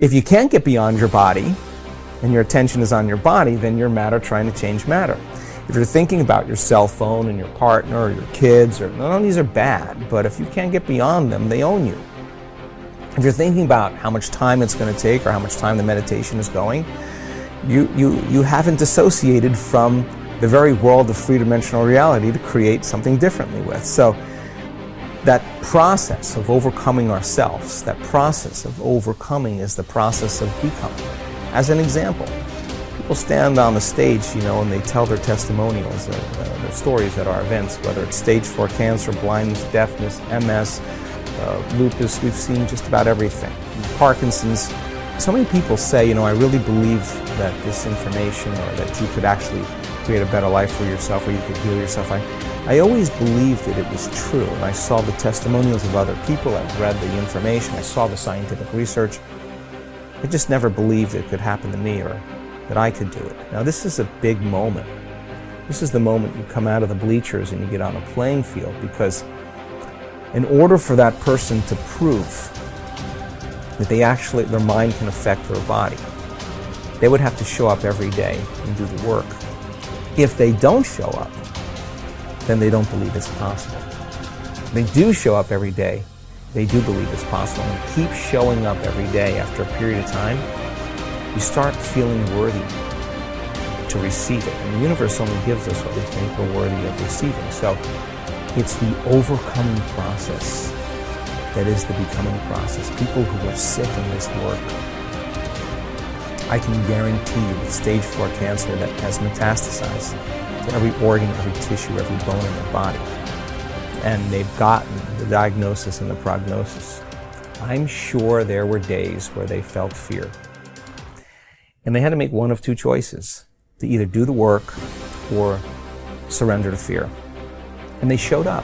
If you can't get beyond your body, and your attention is on your body, then you're matter trying to change matter. If you're thinking about your cell phone and your partner or your kids, or none of these are bad, but if you can't get beyond them, they own you. If you're thinking about how much time it's going to take or how much time the meditation is going, you haven't dissociated from the very world of three-dimensional reality to create something differently with. So that process of overcoming ourselves, that process of overcoming is the process of becoming. As an example, people stand on the stage, and they tell their testimonials, their stories at our events, whether it's stage 4 cancer, blindness, deafness, MS, lupus. We've seen just about everything. Parkinson's. So many people say, I really believe that this information, or that you could actually create a better life for yourself, or you could heal yourself. I always believed that it was true, and I saw the testimonials of other people, I've read the information, I saw the scientific research. I just never believed it could happen to me, or that I could do it. Now this is a big moment. This is the moment you come out of the bleachers and you get on a playing field, because in order for that person to prove that their mind can affect their body, they would have to show up every day and do the work. If they don't show up, then they don't believe it's possible. They do show up every day, they do believe it's possible, and keep showing up every day. After a period of time, you start feeling worthy to receive it. And the universe only gives us what we think we're worthy of receiving. So it's the overcoming process that is the becoming process. People who are sick in this work, I can guarantee you with stage 4 cancer that has metastasized to every organ, every tissue, every bone in their body, and they've gotten the diagnosis and the prognosis, I'm sure there were days where they felt fear. And they had to make one of two choices, to either do the work or surrender to fear. And they showed up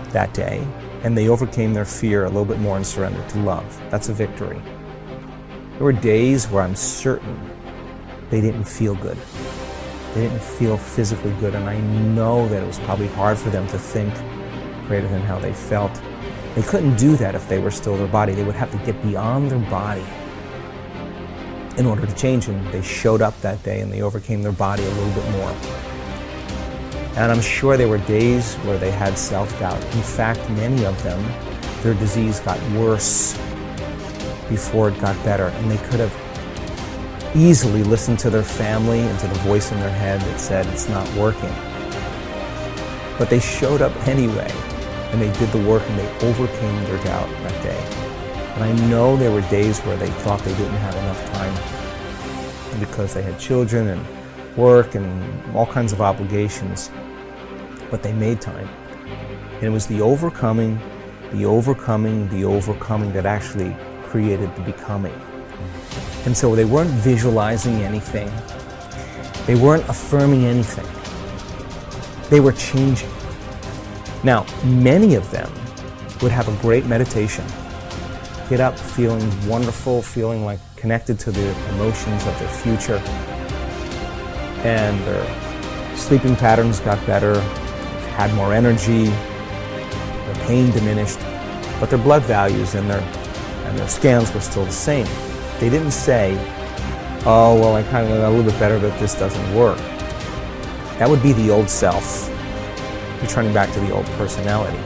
that day, and they overcame their fear a little bit more and surrendered to love. That's a victory. There were days where I'm certain they didn't feel good. They didn't feel physically good, and I know that it was probably hard for them to think greater than how they felt. They couldn't do that if they were still their body. They would have to get beyond their body in order to change, and they showed up that day and they overcame their body a little bit more. And I'm sure there were days where they had self-doubt. In fact, many of them, their disease got worse before it got better, and they could have easily listened to their family and to the voice in their head that said it's not working. But they showed up anyway, and they did the work, and they overcame their doubt that day. And I know there were days where they thought they didn't have enough time because they had children and work and all kinds of obligations, but they made time. And it was the overcoming that actually created the becoming. And so they weren't visualizing anything. They weren't affirming anything. They were changing. Now, many of them would have a great meditation, get up feeling wonderful, feeling like connected to the emotions of their future, and their sleeping patterns got better, had more energy, their pain diminished, but their blood values and their scans were still the same. They didn't say, oh, well, I kind of got a little bit better, but this doesn't work. That would be the old self, returning back to the old personality.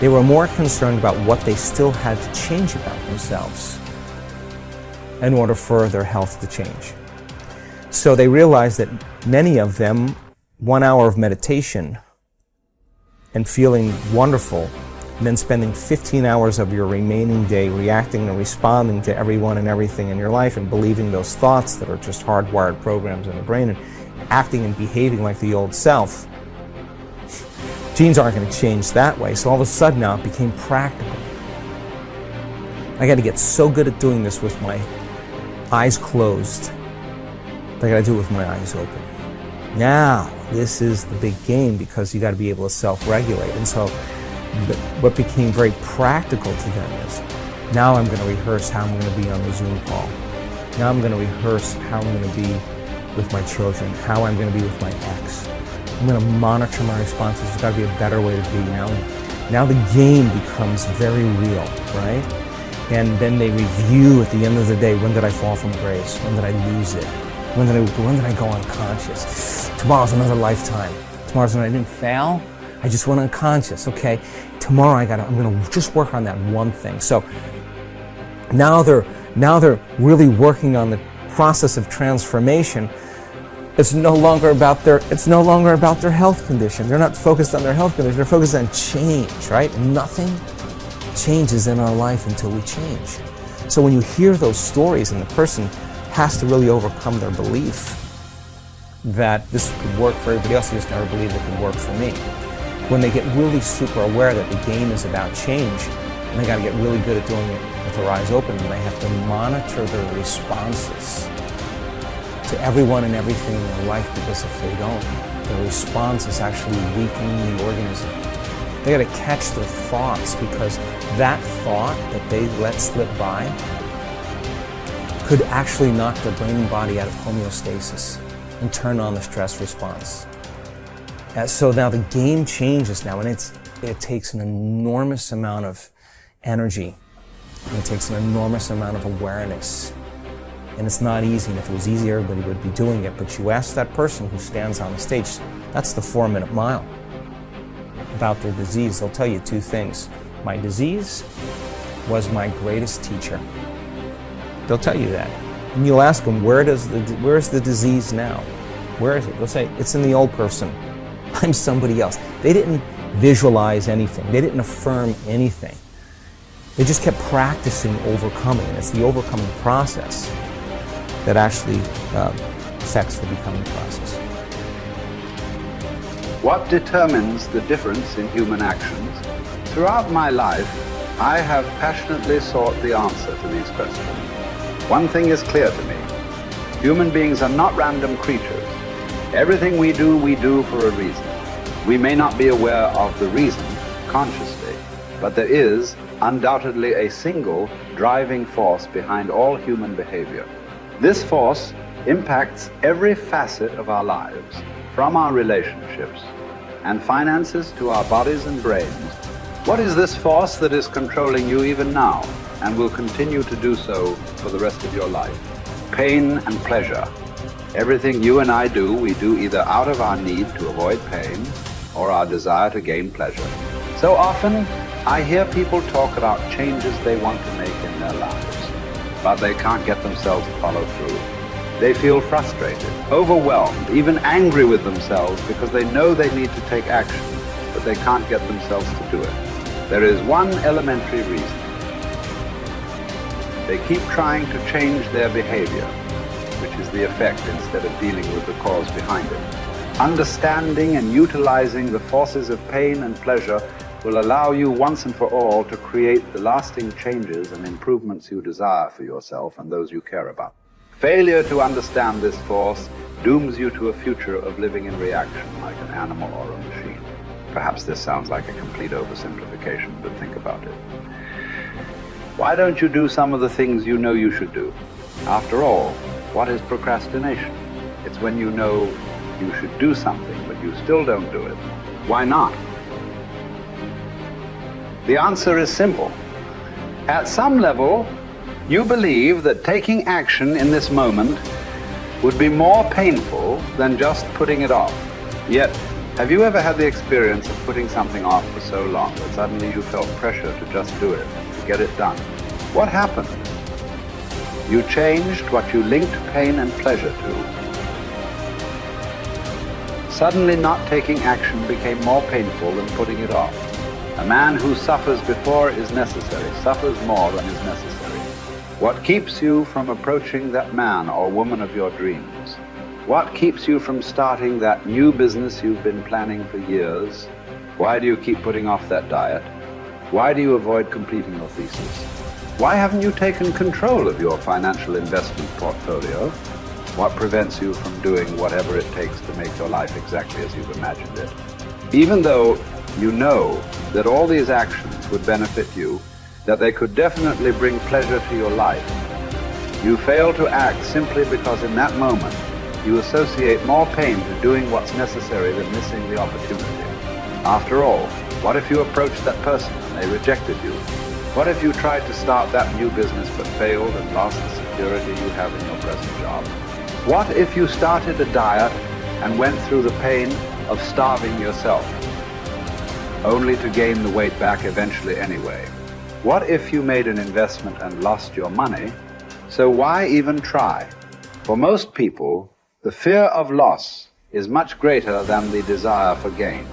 They were more concerned about what they still had to change about themselves in order for their health to change. So they realized that many of them, 1 hour of meditation and feeling wonderful, and then spending 15 hours of your remaining day reacting and responding to everyone and everything in your life and believing those thoughts that are just hardwired programs in the brain and acting and behaving like the old self. Genes aren't going to change that way, so all of a sudden now it became practical. I got to get so good at doing this with my eyes closed, but I got to do it with my eyes open. Now, this is the big game, because you got to be able to self-regulate. And so what became very practical to them is, now I'm going to rehearse how I'm going to be on the Zoom call. Now I'm going to rehearse how I'm going to be with my children, how I'm going to be with my ex. I'm going to monitor my responses. There's got to be a better way to be now. Now the game becomes very real, right? And then they review at the end of the day, when did I fall from grace? When did I lose it? When did I go unconscious? Tomorrow's another lifetime. Tomorrow's when I didn't fail, I just went unconscious. Okay, tomorrow I'm gonna just work on that one thing. So now they're really working on the process of transformation. It's no longer about their health condition. They're not focused on their health condition. They're focused on change, right? And nothing changes in our life until we change. So when you hear those stories and the person has to really overcome their belief that this could work for everybody else, they just never believed it could work for me. When they get really super aware that the game is about change, and they got to get really good at doing it with their eyes open, and they have to monitor their responses to everyone and everything in their life, because if they don't, the response is actually weakening the organism. They got to catch their thoughts, because that thought that they let slip by could actually knock their brain and body out of homeostasis and turn on the stress response. So now the game changes now, and it takes an enormous amount of energy, and it takes an enormous amount of awareness. And it's not easy, and if it was easy, everybody would be doing it. But you ask that person who stands on the stage, that's the 4-minute mile, about their disease. They'll tell you two things. My disease was my greatest teacher. They'll tell you that. And you'll ask them, where's the disease now? Where is it? They'll say, it's in the old person. I'm somebody else. They didn't visualize anything. They didn't affirm anything. They just kept practicing overcoming. And it's the overcoming process that actually affects the becoming process. What determines the difference in human actions? Throughout my life, I have passionately sought the answer to these questions. One thing is clear to me. Human beings are not random creatures. Everything we do for a reason. We may not be aware of the reason consciously, but there is undoubtedly a single driving force behind all human behavior. This force impacts every facet of our lives, from our relationships and finances to our bodies and brains. What is this force that is controlling you even now and will continue to do so for the rest of your life? Pain and pleasure. Everything you and I do, we do either out of our need to avoid pain or our desire to gain pleasure. So often, I hear people talk about changes they want to make in their lives, but they can't get themselves to follow through. They feel frustrated, overwhelmed, even angry with themselves because they know they need to take action, but they can't get themselves to do it. There is one elementary reason. They keep trying to change their behavior, which is the effect instead of dealing with the cause behind it. Understanding and utilizing the forces of pain and pleasure will allow you once and for all to create the lasting changes and improvements you desire for yourself and those you care about. Failure to understand this force dooms you to a future of living in reaction like an animal or a machine. Perhaps this sounds like a complete oversimplification, but think about it. Why don't you do some of the things you know you should do? After all, what is procrastination? It's when you know you should do something, but you still don't do it. Why not? The answer is simple. At some level, you believe that taking action in this moment would be more painful than just putting it off. Yet, have you ever had the experience of putting something off for so long that suddenly you felt pressure to just do it, to get it done? What happened? You changed what you linked pain and pleasure to. Suddenly not taking action became more painful than putting it off. A man who suffers before is necessary, suffers more than is necessary. What keeps you from approaching that man or woman of your dreams? What keeps you from starting that new business you've been planning for years? Why do you keep putting off that diet? Why do you avoid completing your thesis? Why haven't you taken control of your financial investment portfolio? What prevents you from doing whatever it takes to make your life exactly as you've imagined it? Even though you know that all these actions would benefit you, that they could definitely bring pleasure to your life, you fail to act simply because in that moment you associate more pain to doing what's necessary than missing the opportunity. After all, what if you approached that person and they rejected you? What if you tried to start that new business but failed and lost the security you have in your present job? What if you started a diet and went through the pain of starving yourself, only to gain the weight back eventually anyway? What if you made an investment and lost your money? So why even try? For most people, the fear of loss is much greater than the desire for gain,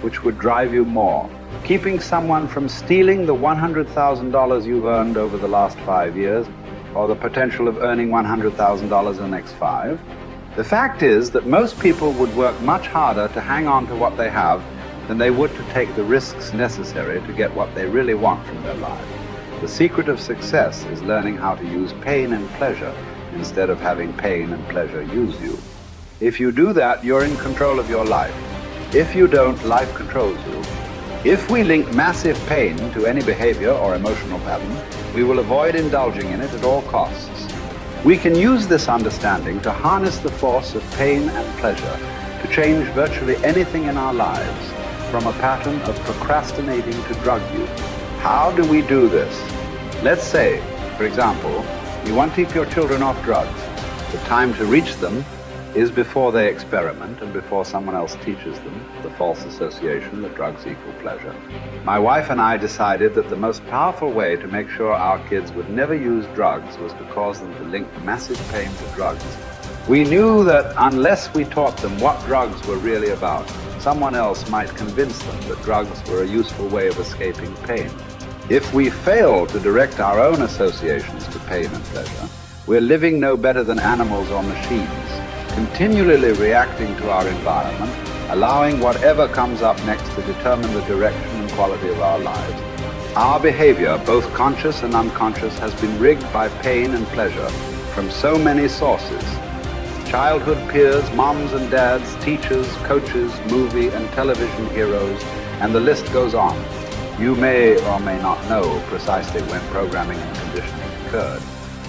which would drive you more. Keeping someone from stealing the $100,000 you've earned over the last 5 years, or the potential of earning $100,000 in the next 5. The fact is that most people would work much harder to hang on to what they have than they would to take the risks necessary to get what they really want from their lives. The secret of success is learning how to use pain and pleasure instead of having pain and pleasure use you. If you do that, you're in control of your life. If you don't, life controls you. If we link massive pain to any behavior or emotional pattern, we will avoid indulging in it at all costs. We can use this understanding to harness the force of pain and pleasure to change virtually anything in our lives, from a pattern of procrastinating to drug use. How do we do this? Let's say, for example, you want to keep your children off drugs. The time to reach them is before they experiment and before someone else teaches them the false association that drugs equal pleasure. My wife and I decided that the most powerful way to make sure our kids would never use drugs was to cause them to link massive pain to drugs. We knew that unless we taught them what drugs were really about, someone else might convince them that drugs were a useful way of escaping pain. If we fail to direct our own associations to pain and pleasure, we're living no better than animals or machines, continually reacting to our environment, allowing whatever comes up next to determine the direction and quality of our lives. Our behavior, both conscious and unconscious, has been rigged by pain and pleasure from so many sources. Childhood peers, moms and dads, teachers, coaches, movie and television heroes, and the list goes on. You may or may not know precisely when programming and conditioning occurred.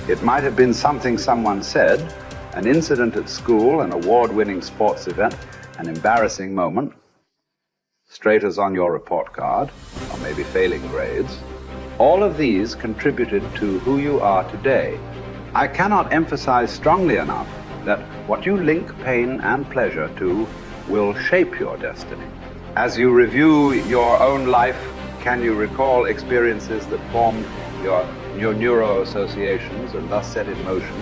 It might have been something someone said, an incident at school, an award-winning sports event, an embarrassing moment, straight as on your report card, or maybe failing grades. All of these contributed to who you are today. I cannot emphasize strongly enough that what you link pain and pleasure to will shape your destiny. As you review your own life, can you recall experiences that formed your neuro-associations and thus set in motion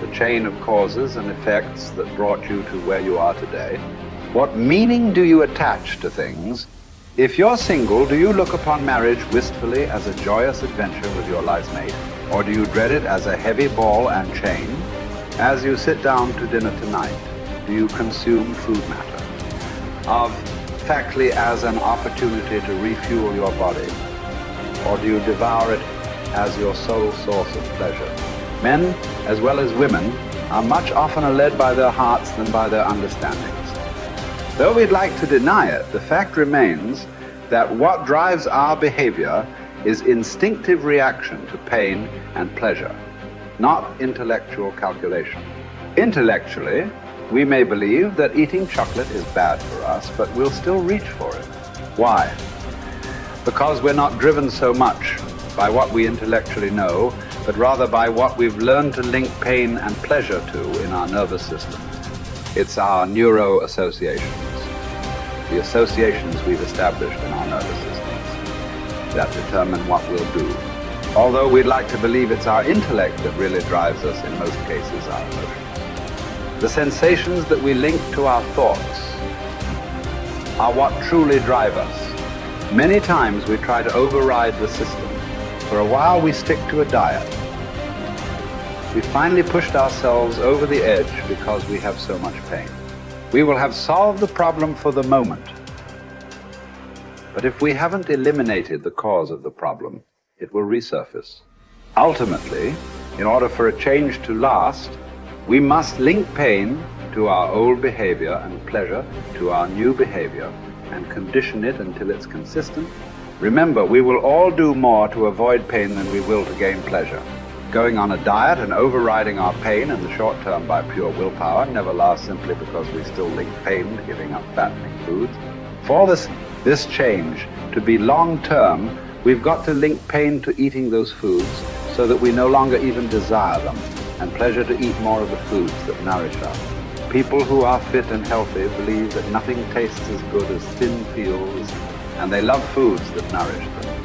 the chain of causes and effects that brought you to where you are today? What meaning do you attach to things? If you're single, do you look upon marriage wistfully as a joyous adventure with your life mate? Or do you dread it as a heavy ball and chain? As you sit down to dinner tonight, do you consume food matter? Of factly as an opportunity to refuel your body? Or do you devour it as your sole source of pleasure? Men, as well as women, are much oftener led by their hearts than by their understandings. Though we'd like to deny it, the fact remains that what drives our behavior is instinctive reaction to pain and pleasure, not intellectual calculation. Intellectually, we may believe that eating chocolate is bad for us, but we'll still reach for it. Why? Because we're not driven so much by what we intellectually know, but rather by what we've learned to link pain and pleasure to in our nervous system. It's our neuro-associations, the associations we've established in our nervous systems that determine what we'll do. Although we'd like to believe it's our intellect that really drives us, in most cases our emotions. The sensations that we link to our thoughts are what truly drive us. Many times we try to override the system. For a while we stick to a diet. We finally pushed ourselves over the edge because we have so much pain. We will have solved the problem for the moment. But if we haven't eliminated the cause of the problem, it will resurface. Ultimately, in order for a change to last, we must link pain to our old behavior and pleasure to our new behavior and condition it until it's consistent. Remember, we will all do more to avoid pain than we will to gain pleasure. Going on a diet and overriding our pain in the short term by pure willpower never lasts simply because we still link pain to giving up fattening foods. For this change to be long-term, We've got to link pain to eating those foods so that we no longer even desire them, and pleasure to eat more of the foods that nourish us. People who are fit and healthy believe that nothing tastes as good as thin fields, and they love foods that nourish them.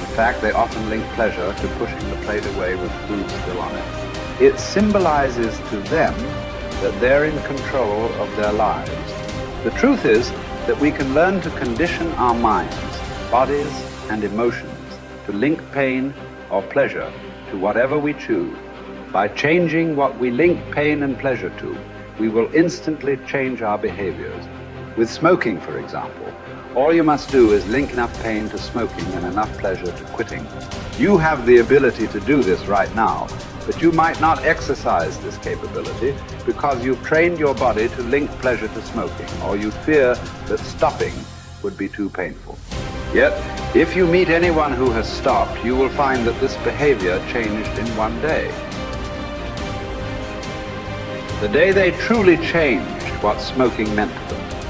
In fact, they often link pleasure to pushing the plate away with food still on it. It symbolizes to them that they're in control of their lives. The truth is that we can learn to condition our minds, bodies, and emotions to link pain or pleasure to whatever we choose. By changing what we link pain and pleasure to, we will instantly change our behaviors. With smoking, for example, all you must do is link enough pain to smoking and enough pleasure to quitting. You have the ability to do this right now, but you might not exercise this capability because you've trained your body to link pleasure to smoking, or you fear that stopping would be too painful. Yet, if you meet anyone who has stopped, you will find that this behavior changed in one day. The day they truly changed what smoking meant to them,